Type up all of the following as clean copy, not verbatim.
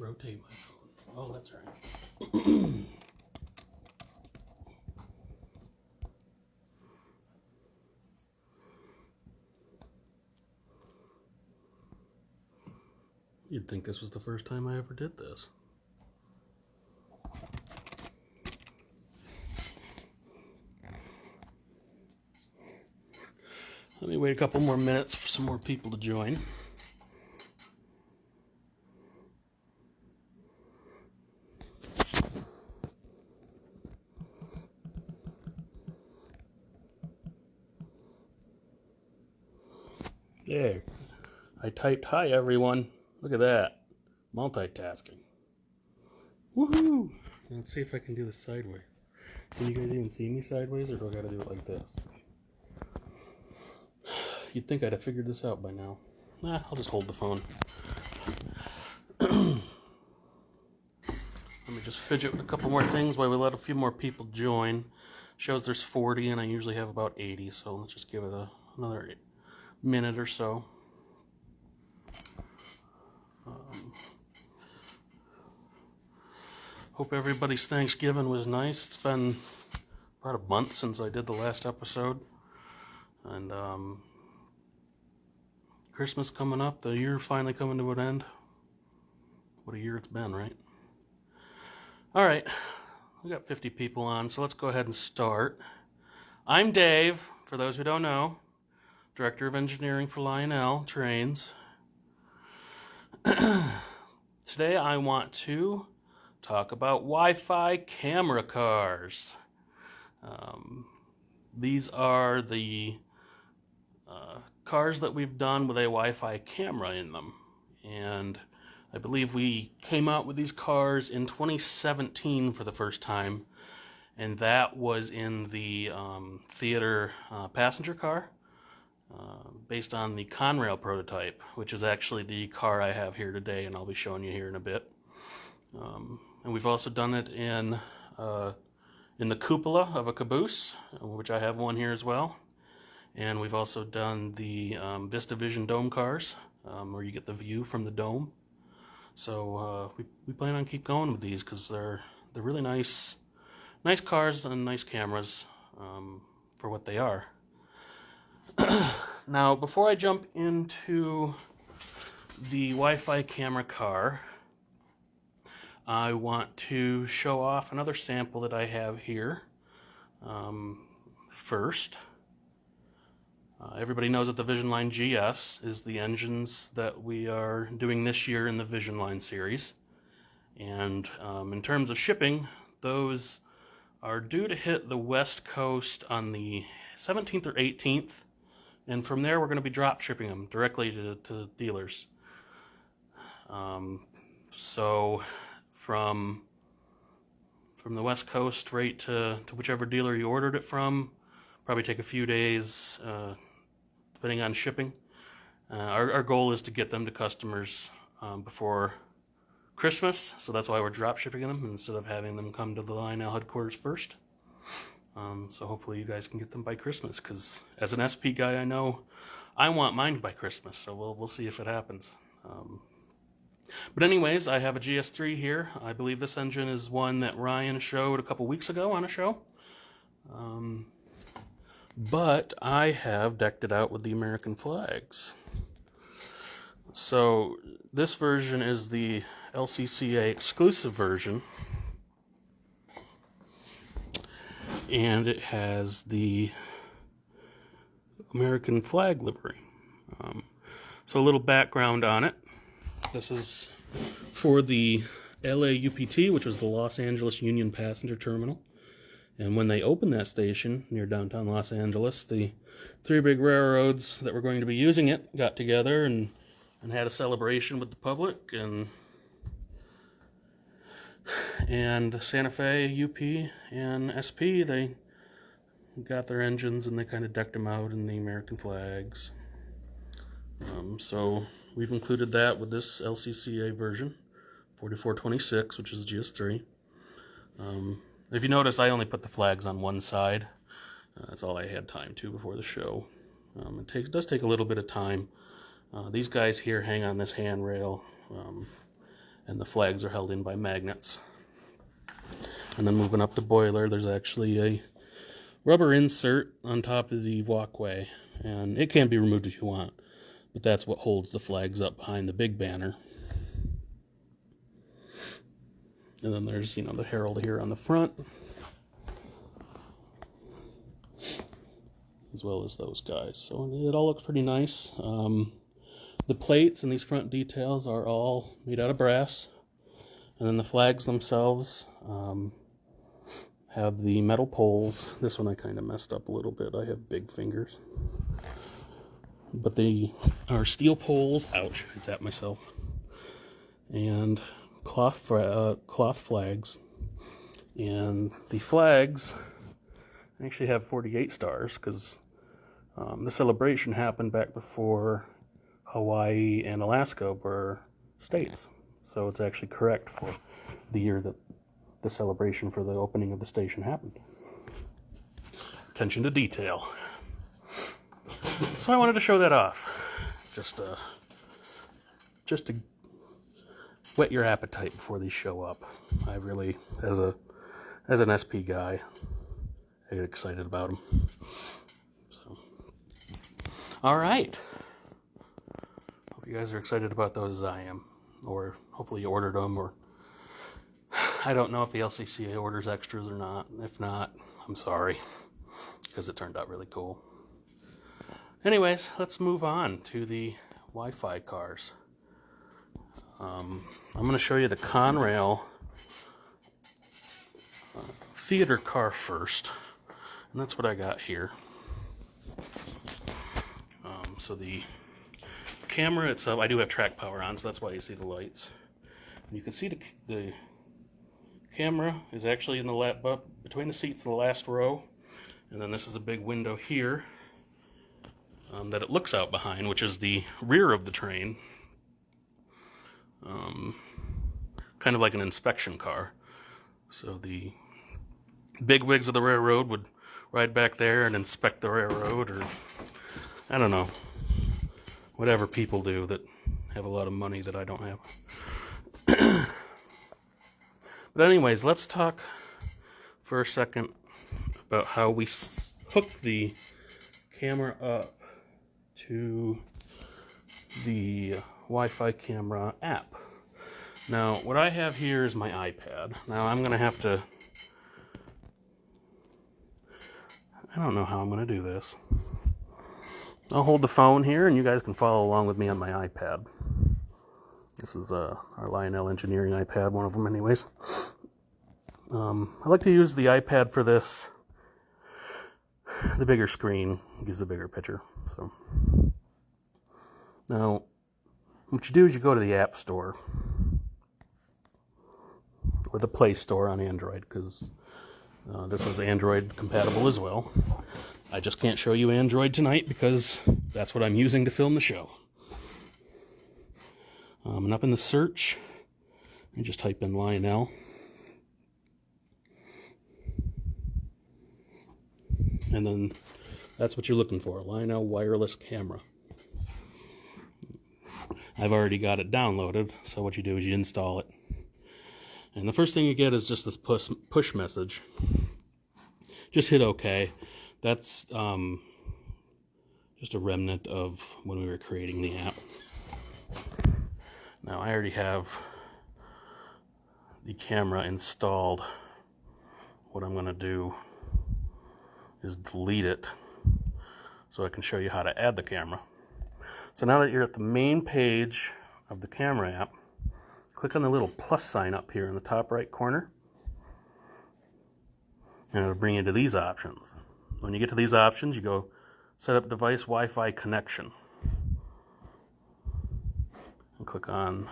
Rotate my phone. Oh, that's right. You'd think this was the first time I ever did this. Let me wait a couple more minutes for some more people to join. There. I typed, "Hi everyone." Look at that. Multitasking. Woohoo! Let's see if I can do this sideways. Can you guys even see me sideways, or do I gotta do it like this? You'd think I'd have figured this out by now. Nah, I'll just hold the phone. Let me just fidget with a couple more things while we let a few more people join. Shows there's 40 and I usually have about 80, so let's just give it another minute or so. Hope everybody's Thanksgiving was nice. It's been about a month since I did the last episode. And Christmas coming up, the year finally coming to an end. What a year it's been, right? All right, we got 50 people on, so let's go ahead and start. I'm Dave, for those who don't know, Director of Engineering for Lionel Trains. Today I want to talk about Wi-Fi camera cars. These are the cars that we've done with a Wi-Fi camera in them, and I believe we came out with these cars in 2017 for the first time, and that was in the theater passenger car, based on the Conrail prototype, which is actually the car I have here today, and I'll be showing you here in a bit. And we've also done it in the cupola of a caboose, which I have one here as well. And we've also done the VistaVision dome cars, where you get the view from the dome. So we plan on keep going with these because they're really nice cars and nice cameras for what they are. Now, before I jump into the Wi-Fi camera car, I want to show off another sample that I have here. First, everybody knows that the Vision Line GS is the engines that we are doing this year in the Vision Line series. And in terms of shipping, those are due to hit the West Coast on the 17th or 18th. And from there, we're going to be drop shipping them directly to dealers. So from the West Coast right to whichever dealer you ordered it from, probably take a few days, depending on shipping. Our goal is to get them to customers before Christmas, so that's why we're drop shipping them instead of having them come to the Lionel headquarters first. So hopefully you guys can get them by Christmas, because as an SP guy, I know I want mine by Christmas, so we'll see if it happens. But anyways, I have a GS3 here. I believe this engine is one that Ryan showed a couple weeks ago on a show. But I have decked it out with the American flags. So this version is the LCCA exclusive version. And it has the American flag livery. So a little background on it. This is for the LAUPT, which was the Los Angeles Union Passenger Terminal. And when they opened that station near downtown Los Angeles, the three big railroads that were going to be using it got together and had a celebration with the public. And Santa Fe, UP, and SP, they got their engines and they kind of decked them out in the American flags. So we've included that with this LCCA version, 4426, which is GS3. If you notice, I only put the flags on one side. That's all I had time to before the show. It does take a little bit of time. These guys here hang on this handrail, and the flags are held in by magnets. And then moving up the boiler, there's actually a rubber insert on top of the walkway, and it can be removed if you want, but that's what holds the flags up behind the big banner. And then there's, you know, the herald here on the front, as well as those guys. So it all looks pretty nice. The plates and these front details are all made out of brass. And then the flags themselves have the metal poles. This one I kind of messed up a little bit. I have big fingers. But they are steel poles. Ouch, I zapped myself. And cloth flags. And the flags actually have 48 stars because the celebration happened back before Hawaii and Alaska were states. So it's actually correct for the year that the celebration for the opening of the station happened. Attention to detail. So I wanted to show that off. Just to whet your appetite before these show up. I really, as an SP guy, I get excited about them. So, all right. Hope you guys are excited about those as I am. Or hopefully you ordered them, or I don't know if the LCCA orders extras or not. If not, I'm sorry, because it turned out really cool. Anyways, let's move on to the Wi-Fi cars. I'm going to show you the Conrail theater car first, and that's what I got here. So the camera itself, I do have track power on, so that's why you see the lights. And you can see the camera is actually in the between the seats in the last row, and then this is a big window here that it looks out behind, which is the rear of the train. Kind of like an inspection car. So the bigwigs of the railroad would ride back there and inspect the railroad, or I don't know, whatever people do that have a lot of money that I don't have. But anyways, let's talk for a second about how we hook the camera up to the Wi-Fi camera app. Now, what I have here is my iPad. Now, I'm going to have to... I don't know how I'm going to do this. I'll hold the phone here, and you guys can follow along with me on my iPad. This is our Lionel Engineering iPad, one of them anyways. I like to use the iPad for this. The bigger screen gives a bigger picture. So now, what you do is you go to the App Store, or the Play Store on Android, because this is Android compatible as well. I just can't show you Android tonight because that's what I'm using to film the show. And up in the search, you just type in Lionel. And then that's what you're looking for, Lionel wireless camera. I've already got it downloaded, so what you do is you install it. And the first thing you get is just this push message. Just hit OK. That's just a remnant of when we were creating the app. Now, I already have the camera installed. What I'm going to do is delete it so I can show you how to add the camera. So now that you're at the main page of the camera app, click on the little plus sign up here in the top right corner, and it'll bring you to these options. When you get to these options, you go set up device Wi-Fi connection. And click on,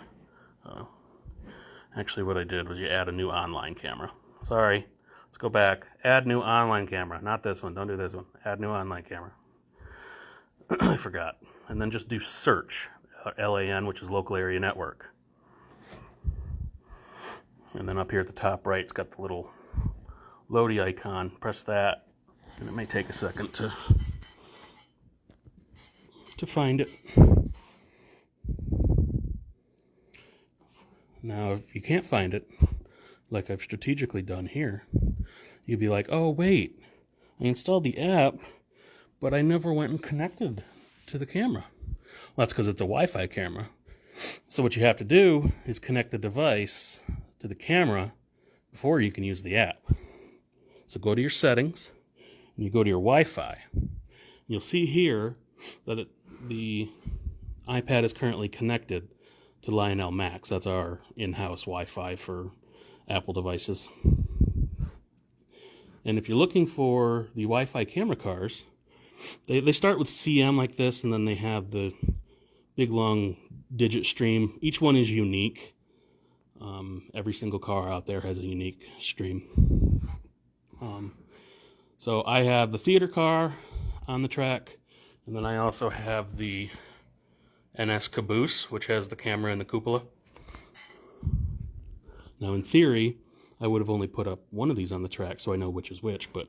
actually what I did was you add a new online camera. Sorry, let's go back. Add new online camera, not this one, don't do this one. Add new online camera. I forgot. And then just do search, LAN, which is local area network. And then up here at the top right, it's got the little loady icon. Press that, and it may take a second to find it. And Now, if you can't find it, like I've strategically done here, you'd be like, oh, wait, I installed the app, but I never went and connected to the camera. Well, that's because it's a Wi-Fi camera. So what you have to do is connect the device to the camera before you can use the app. So go to your settings, and you go to your Wi-Fi. You'll see here that the iPad is currently connected to Lionel Max. That's our in-house Wi-Fi for Apple devices. And if you're looking for the Wi-Fi camera cars, they start with CM like this, and then they have the big long digit stream. Each one is unique. Every single car out there has a unique stream. So I have the theater car on the track, and then I also have the NS Caboose, which has the camera in the cupola. Now, in theory, I would have only put up one of these on the track so I know which is which, but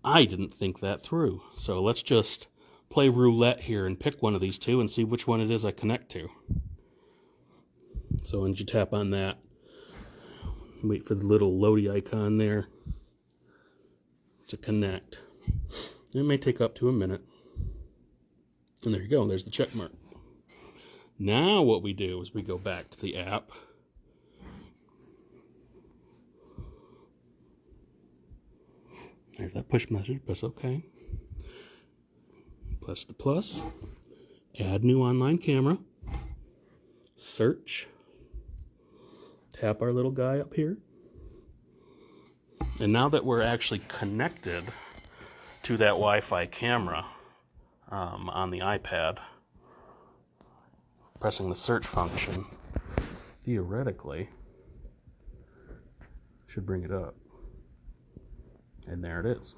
I didn't think that through. So let's just play roulette here and pick one of these two and see which one it is I connect to. So when you tap on that, wait for the little loady icon there to connect. It may take up to a minute. And there you go, there's the check mark. Now what we do is we go back to the app. There's that push message, press OK. Press the plus. Add new online camera. Search. Tap our little guy up here. And now that we're actually connected to that Wi-Fi camera on the iPad, pressing the search function, theoretically, should bring it up. And there it is.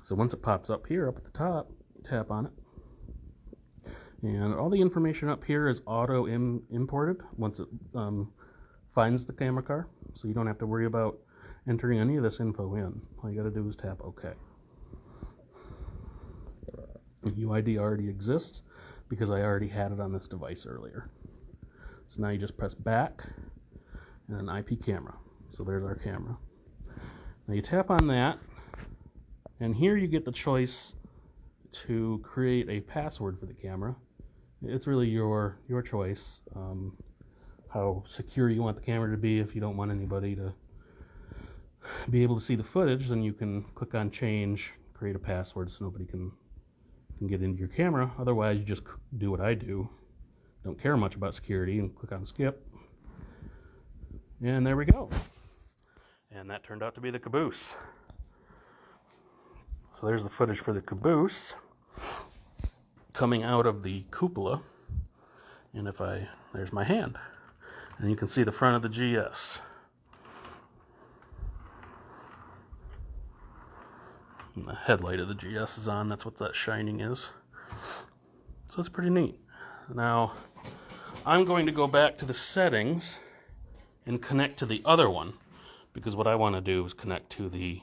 So once it pops up here, up at the top, tap on it. And all the information up here is auto-imported once it finds the camera car. So you don't have to worry about entering any of this info in. All you got to do is tap OK. UID already exists because I already had it on this device earlier. So now you just press back and an IP camera. So there's our camera. Now you tap on that, and here you get the choice to create a password for the camera. It's really your choice, how secure you want the camera to be. If you don't want anybody to be able to see the footage, then you can click on change, create a password so nobody can get into your camera. Otherwise, you just do what I do. Don't care much about security and click on skip. And there we go. And that turned out to be the Caboose. So there's the footage for the Caboose coming out of the cupola. And there's my hand. And you can see the front of the GS. And the headlight of the GS is on. That's what that shining is. So it's pretty neat. Now, I'm going to go back to the settings and connect to the other one, because what I want to do is connect to the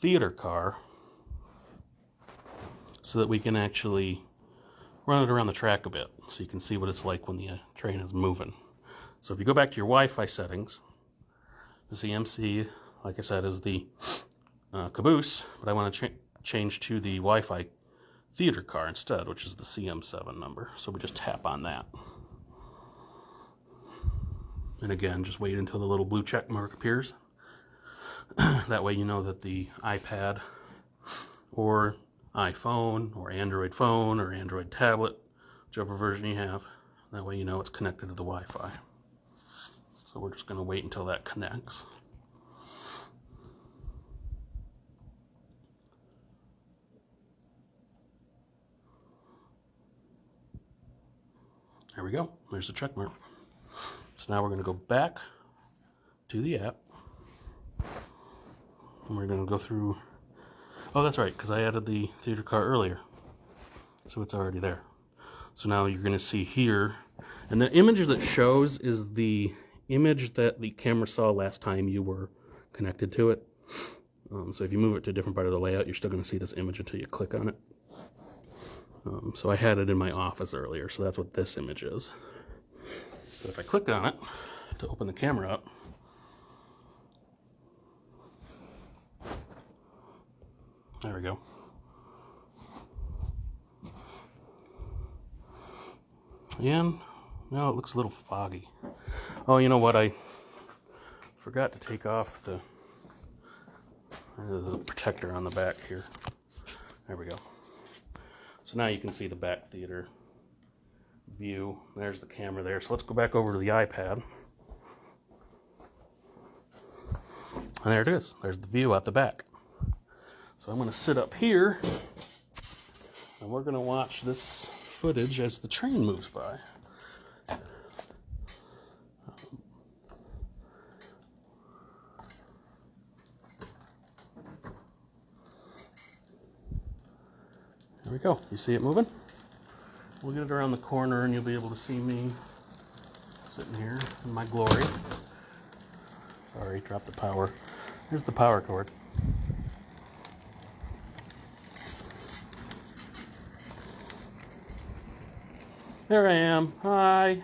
theater car so that we can actually run it around the track a bit so you can see what it's like when the train is moving. So if you go back to your Wi-Fi settings, the CMC, like I said, is the Caboose, but I want to change to the Wi-Fi theater car instead, which is the CM7 number. So we just tap on that. And again, just wait until the little blue check mark appears. That way you know that the iPad or iPhone or Android phone or Android tablet, whichever version you have, that way you know it's connected to the Wi-Fi. So we're just going to wait until that connects. There we go. There's the check mark. So now we're going to go back to the app. And we're going to go through... Oh, that's right, because I added the theater car earlier. So it's already there. So now you're going to see here. And the image that shows is the image that the camera saw last time you were connected to it. So if you move it to a different part of the layout, you're still going to see this image until you click on it. So I had it in my office earlier, so that's what this image is. But if I click on it to open the camera up, there we go. And now it looks a little foggy. Oh, you know what? I forgot to take off the protector on the back here. There we go. So now you can see the back theater view. There's the camera there. So let's go back over to the iPad. And there it is. There's the view out the back. So I'm going to sit up here and we're going to watch this footage as the train moves by. There we go. You see it moving? We'll get it around the corner and you'll be able to see me sitting here in my glory. Sorry, dropped the power. Here's the power cord. There I am. Hi.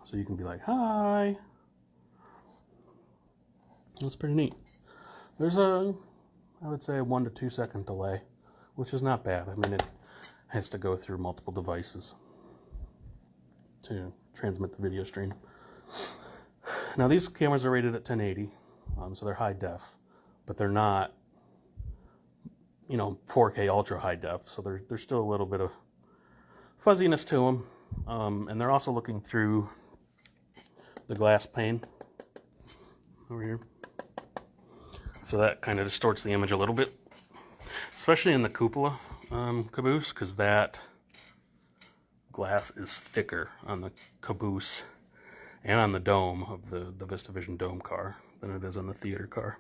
So you can be like, hi. That's pretty neat. There's I would say a 1 to 2 second delay, which is not bad. I mean, it has to go through multiple devices to transmit the video stream. Now these cameras are rated at 1080, so they're high def, but they're not, 4K ultra high def, so there's still a little bit of fuzziness to them, and they're also looking through the glass pane over here. So that kind of distorts the image a little bit, especially in the cupola caboose, because that glass is thicker on the caboose and on the dome of the VistaVision dome car than it is on the theater car.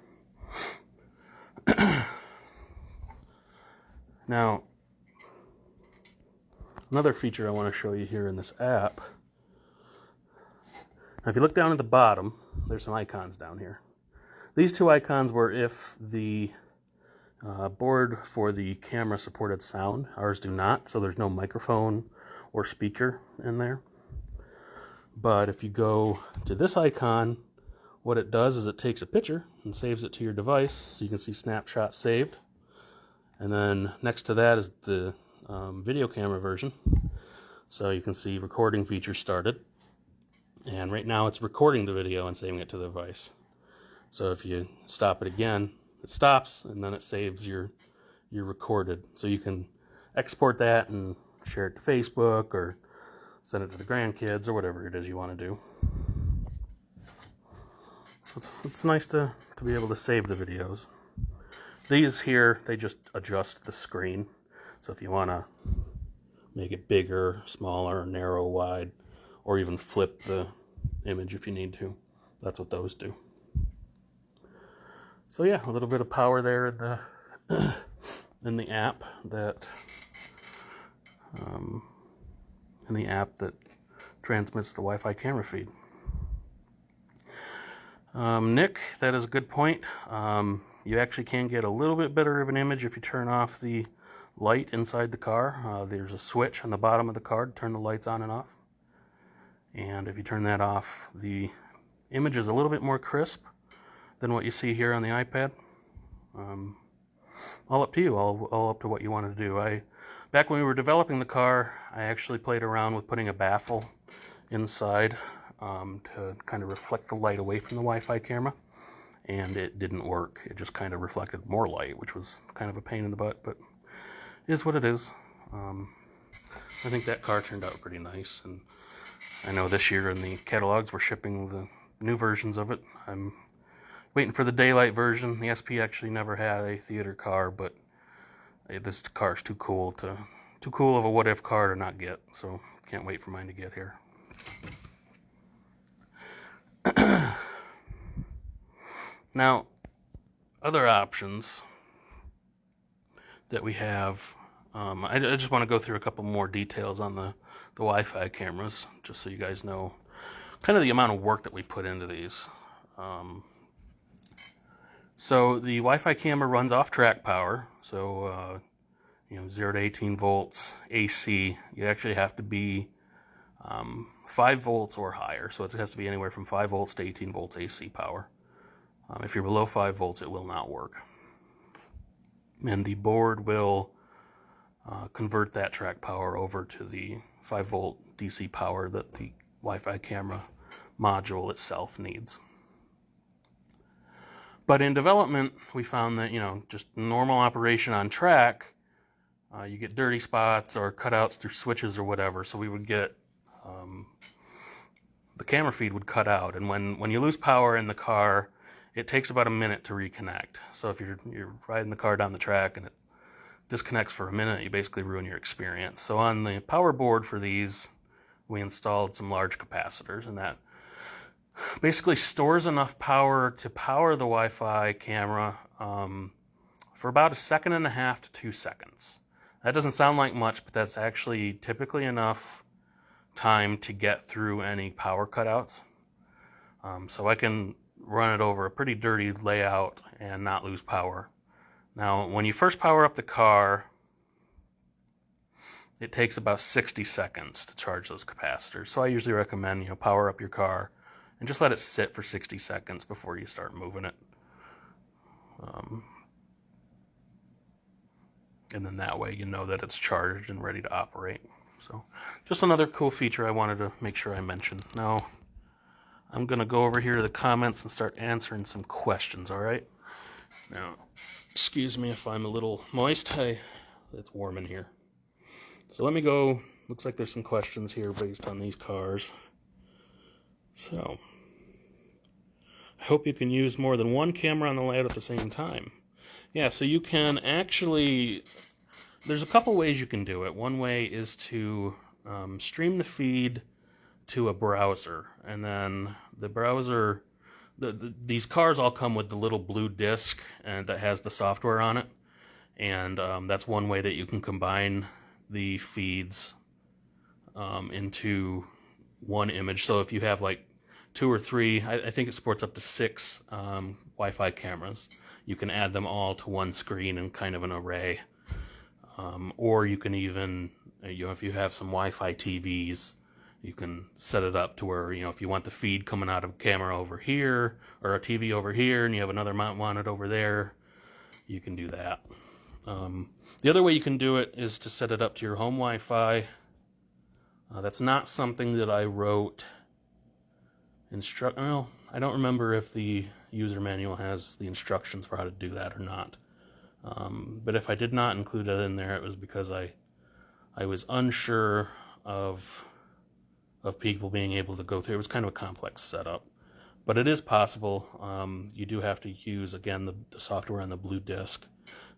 Now, another feature I want to show you here in this app. Now, if you look down at the bottom, there's some icons down here. These two icons were if the board for the camera supported sound. Ours do not, so there's no microphone or speaker in there. But if you go to this icon, what it does is it takes a picture and saves it to your device, so you can see snapshot saved. And then next to that is the video camera version. So you can see recording feature started. And right now it's recording the video and saving it to the device. So if you stop it again, it stops and then it saves your recorded. So you can export that and share it to Facebook or send it to the grandkids or whatever it is you want to do. It's nice to be able to save the videos. These here, they just adjust the screen. So if you want to make it bigger, smaller, narrow, wide, or even flip the image if you need to, that's what those do. So yeah, a little bit of power there in the app that transmits the Wi-Fi camera feed. Nick, that is a good point. You actually can get a little bit better of an image if you turn off the light inside the car. There's a switch on the bottom of the car to turn the lights on and off. And if you turn that off, the image is a little bit more crisp than what you see here on the iPad. All up to you, all up to what you want to do. Back when we were developing the car, I actually played around with putting a baffle inside to kind of reflect the light away from the Wi-Fi camera, and it didn't work. It just kind of reflected more light, which was kind of a pain in the butt, but it is what it is. I think that car turned out pretty nice, and I know this year in the catalogs we're shipping the new versions of it. I'm waiting for the daylight version. The SP actually never had a theater car, but this car is too cool of a what-if car to not get, so can't wait for mine to get here. Now, other options that we have, I just want to go through a couple more details on the Wi-Fi cameras, just so you guys know kind of the amount of work that we put into these. So the Wi-Fi camera runs off track power, so 0 to 18 volts AC. You actually have to be 5 volts or higher, so it has to be anywhere from 5 volts to 18 volts AC power. If you're below 5 volts, it will not work. And the board will convert that track power over to the 5 volt DC power that the Wi-Fi camera module itself needs. But in development, we found that, just normal operation on track, you get dirty spots or cutouts through switches or whatever. So we would get, the camera feed would cut out. And when you lose power in the car, it takes about a minute to reconnect. So if you're riding the car down the track and it disconnects for a minute, you basically ruin your experience. So on the power board for these, we installed some large capacitors, and that basically stores enough power to power the Wi-Fi camera for about 1.5 seconds to 2 seconds. That doesn't sound like much, but that's actually typically enough time to get through any power cutouts. So I can run it over a pretty dirty layout and not lose power. Now, when you first power up the car, it takes about 60 seconds to charge those capacitors. So I usually recommend, power up your car and just let it sit for 60 seconds before you start moving it. And then that way you know that it's charged and ready to operate. So just another cool feature I wanted to make sure I mentioned. Now, I'm going to go over here to the comments and start answering some questions, all right? Now, excuse me if I'm a little moist. It's warm in here. So let me go. Looks like there's some questions here based on these cars. So, I hope you can use more than one camera on the layout at the same time. Yeah, so you can actually, there's a couple ways you can do it. One way is to stream the feed to a browser, and then the browser, these cars all come with the little blue disc and that has the software on it, and that's one way that you can combine the feeds into one image. So if you have like 2 or 3, I think it supports up to 6 Wi-Fi cameras, you can add them all to one screen in kind of an array. Or you can even, if you have some Wi-Fi TVs, you can set it up to where, if you want the feed coming out of a camera over here or a TV over here and you have another mounted over there, you can do that. The other way you can do it is to set it up to your home Wi-Fi. That's not something that I wrote well, I don't remember if the user manual has the instructions for how to do that or not. But if I did not include it in there, it was because I was unsure of people being able to go through. It was kind of a complex setup, but it is possible. You do have to use, again, the software on the blue disc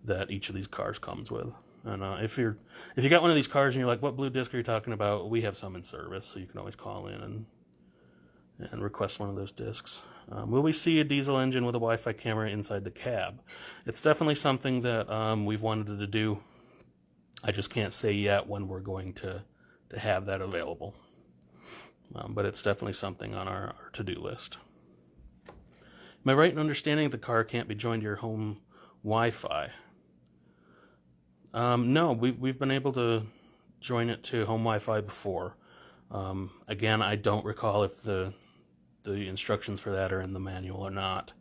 that each of these cars comes with. And if you got one of these cars and you're like, what blue disc are you talking about? We have some in service, so you can always call in and request one of those discs. Will we see a diesel engine with a Wi-Fi camera inside the cab? It's definitely something that we've wanted to do. I just can't say yet when we're going to have that available. But it's definitely something on our to-do list. Am I right in understanding the car can't be joined to your home Wi-Fi? No, we've been able to join it to home Wi-Fi before. Again, I don't recall if the instructions for that are in the manual or not.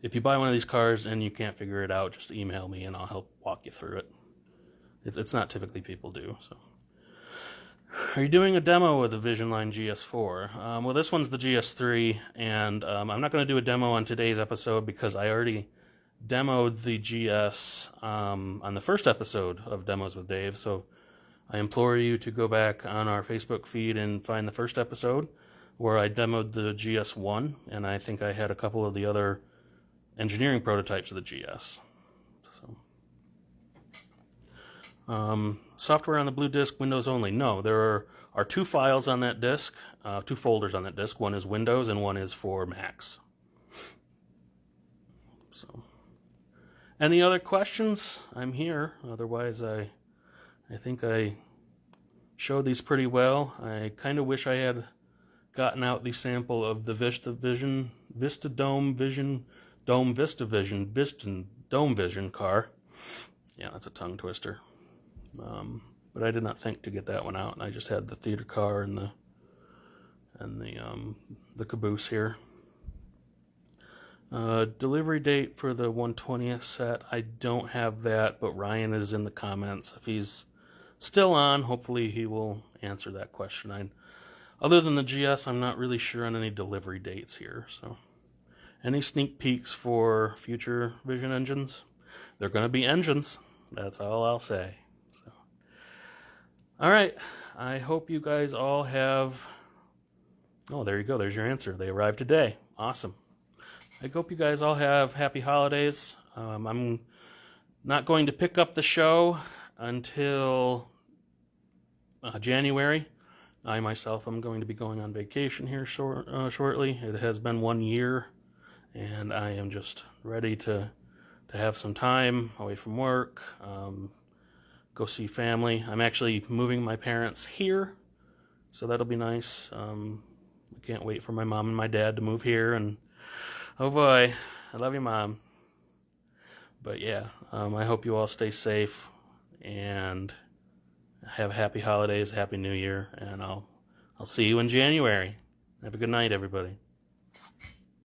If you buy one of these cars and you can't figure it out, just email me and I'll help walk you through it. It's not typically people do. So, are you doing a demo of the Vision Line GS4? Well, this one's the GS3, and I'm not going to do a demo on today's episode because I already demoed the GS on the first episode of Demos with Dave. So I implore you to go back on our Facebook feed and find the first episode where I demoed the GS1, and I think I had a couple of the other engineering prototypes of the GS. So, software on the blue disk, Windows only. No, there are 2 files on that disk, 2 folders on that disk. One is Windows and one is for Macs. So, any other questions? I'm here. Otherwise, I think I showed these pretty well. I kind of wish I had gotten out the sample of the Dome Vision car. Yeah, that's a tongue twister. But I did not think to get that one out, and I just had the theater car and the caboose here. Delivery date for the 120th set, I don't have that, but Ryan is in the comments. If he's still on, hopefully he will answer that question. Other than the GS, I'm not really sure on any delivery dates here. So, any sneak peeks for future Vision engines? They're going to be engines. That's all I'll say. So, all right. I hope you guys all have... Oh, there you go. There's your answer. They arrived today. Awesome. I hope you guys all have happy holidays. I'm not going to pick up the show until January. I myself am going to be going on vacation here shortly. It has been 1 year, and I am just ready to have some time away from work, go see family. I'm actually moving my parents here, so that'll be nice. I can't wait for my mom and my dad to move here, and oh boy, I love you, Mom. But yeah, I hope you all stay safe and have happy holidays, happy New Year, and I'll see you in January. Have a good night, everybody.